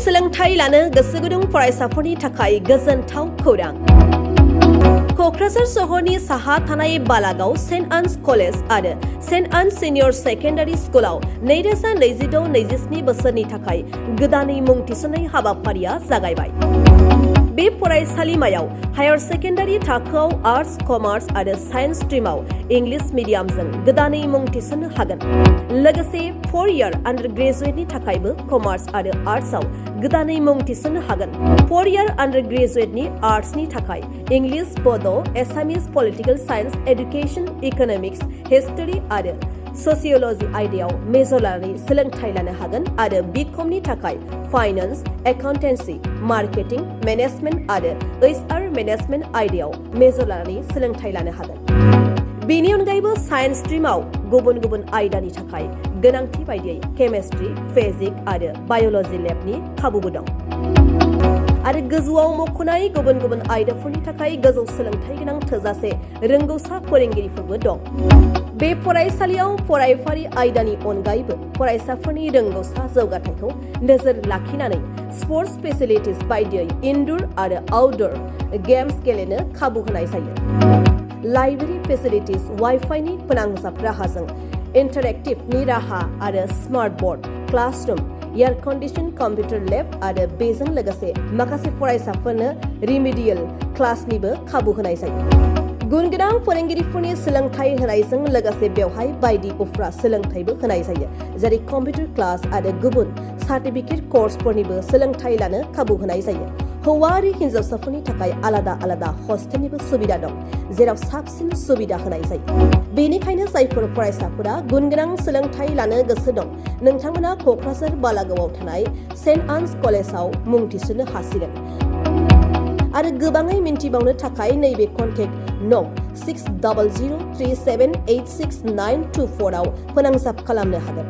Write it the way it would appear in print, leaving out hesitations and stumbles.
सोलोंथाइ लानो गोसो गुदुं फरायसाफोरनि थाखाय गोजोनथाव खौरां। क'क्राझार सहरनि साहा थानाय बालागाव सेन्ट आन्स कलेज आरो सेन्ट आन्स सिनियर सेकेन्डारि स्कुलाव 2026-27 बोसोरनि थाखाय गोदानै मुं थिसननाय हाबाफारिया जागायबाय। बे फरायसालिमायाव हायर सेकेन्डारि थाखोआव आर्ट्स, कमार्स आरो साइन्स स्ट्रिमाव इंलिश मिडियामजों गोदानै मुं थिसननो हागोन। लोगोसे 4 इयार आन्डार ग्रेजुएटनि थाखायबो कमार्स आरो आर्ट्सआव गोदानै मुं थिसननो हागोन। 4 इयार आन्डार ग्रेजुएटनि आर्ट्सनि थाखाय English, Bodo', Assamese, political science, education, economics, history आरो ससिय'लजि आयदायाव मेजर लानानै सोलोंथाइ लानो हागोन आरो बिकमनि थाखाय फाइनान्स, एकाउन्टेन्सि, मार्केटिं, मेनेजमेन्ट आरो HR मेनेजमेन्ट आयदायाव मेजर लानानै सोलोंथाइ लानो हागोन। बेनि अनगायैबो साइन्स स्ट्रिमाव गुबुन गुबुन आयदानि थाखाय गोनांथि बायदियै केमेस्ट्रि, फिजिक्स आरो बाय'लजि लेबनि खाबुबो दं। आरो गोजौआव मख'नाय गुबुन गुबुन आयदाफोरनि थाखाय गोजौ सोलोंथाइ गोनां थोजासे रोंगौसा फोरोंगिरिफोरबो दं। बे फरायसालियाव फरायफारि आयदानि अनगायैबो फरायसाफोरनि रोंगौसा जौगाथायखौ नोजोर लाखिनानै स्पर्ट्स फेसिलिटिस बायदियै इनडोर आरो आउटडोर गेम्स गेलेनो खाबु होनाय जायो। लाइब्रेरि फेसिलिटिस, वाइफाइनि फोनांजाब राहाजों इन्टारेक्टिभनि राहा आरो smart board, classroom, air condition computer lab आरो बेजों लोगोसे माखासे फरायसाफोरनो रिमिडियेल क्लासनिबो खाबु होनाय जायो। गुन गोनां फोरोंगिरिफोरनि सोलोंथाइ होनायजों लोगोसे बेवहाय बायदि उफ्रा सोलोंथाइबो होनाय जायो, जेरै कम्पिउटार क्लास आरो गुबुन सार्टिफिकेट कर्सफोरनिबो सोलोंथाइ लानो खाबु होनाय जायो। हौवा आरो हिन्जावसाफोरनि थाखाय आलादा आलादा हस्टेलनिबो सुबिदा दं, जेराव साबसिन सुबिदा होनाय जायो। बेनिखायनो जायफोर फरायसाफोरा गुन गोनां सोलोंथाइ लानो गोसो दं, नोंथांमोना क'क्राझार बालागावआव थानाय सेन्ट आन्स कलेजाव मुं थिसननो हासिगोन। आरो गोबाङै मिन्थिबावनो थाखाय नैबे कन्टेक्ट नं 6003786924 आव फोनांजाब खालामनो हागोन।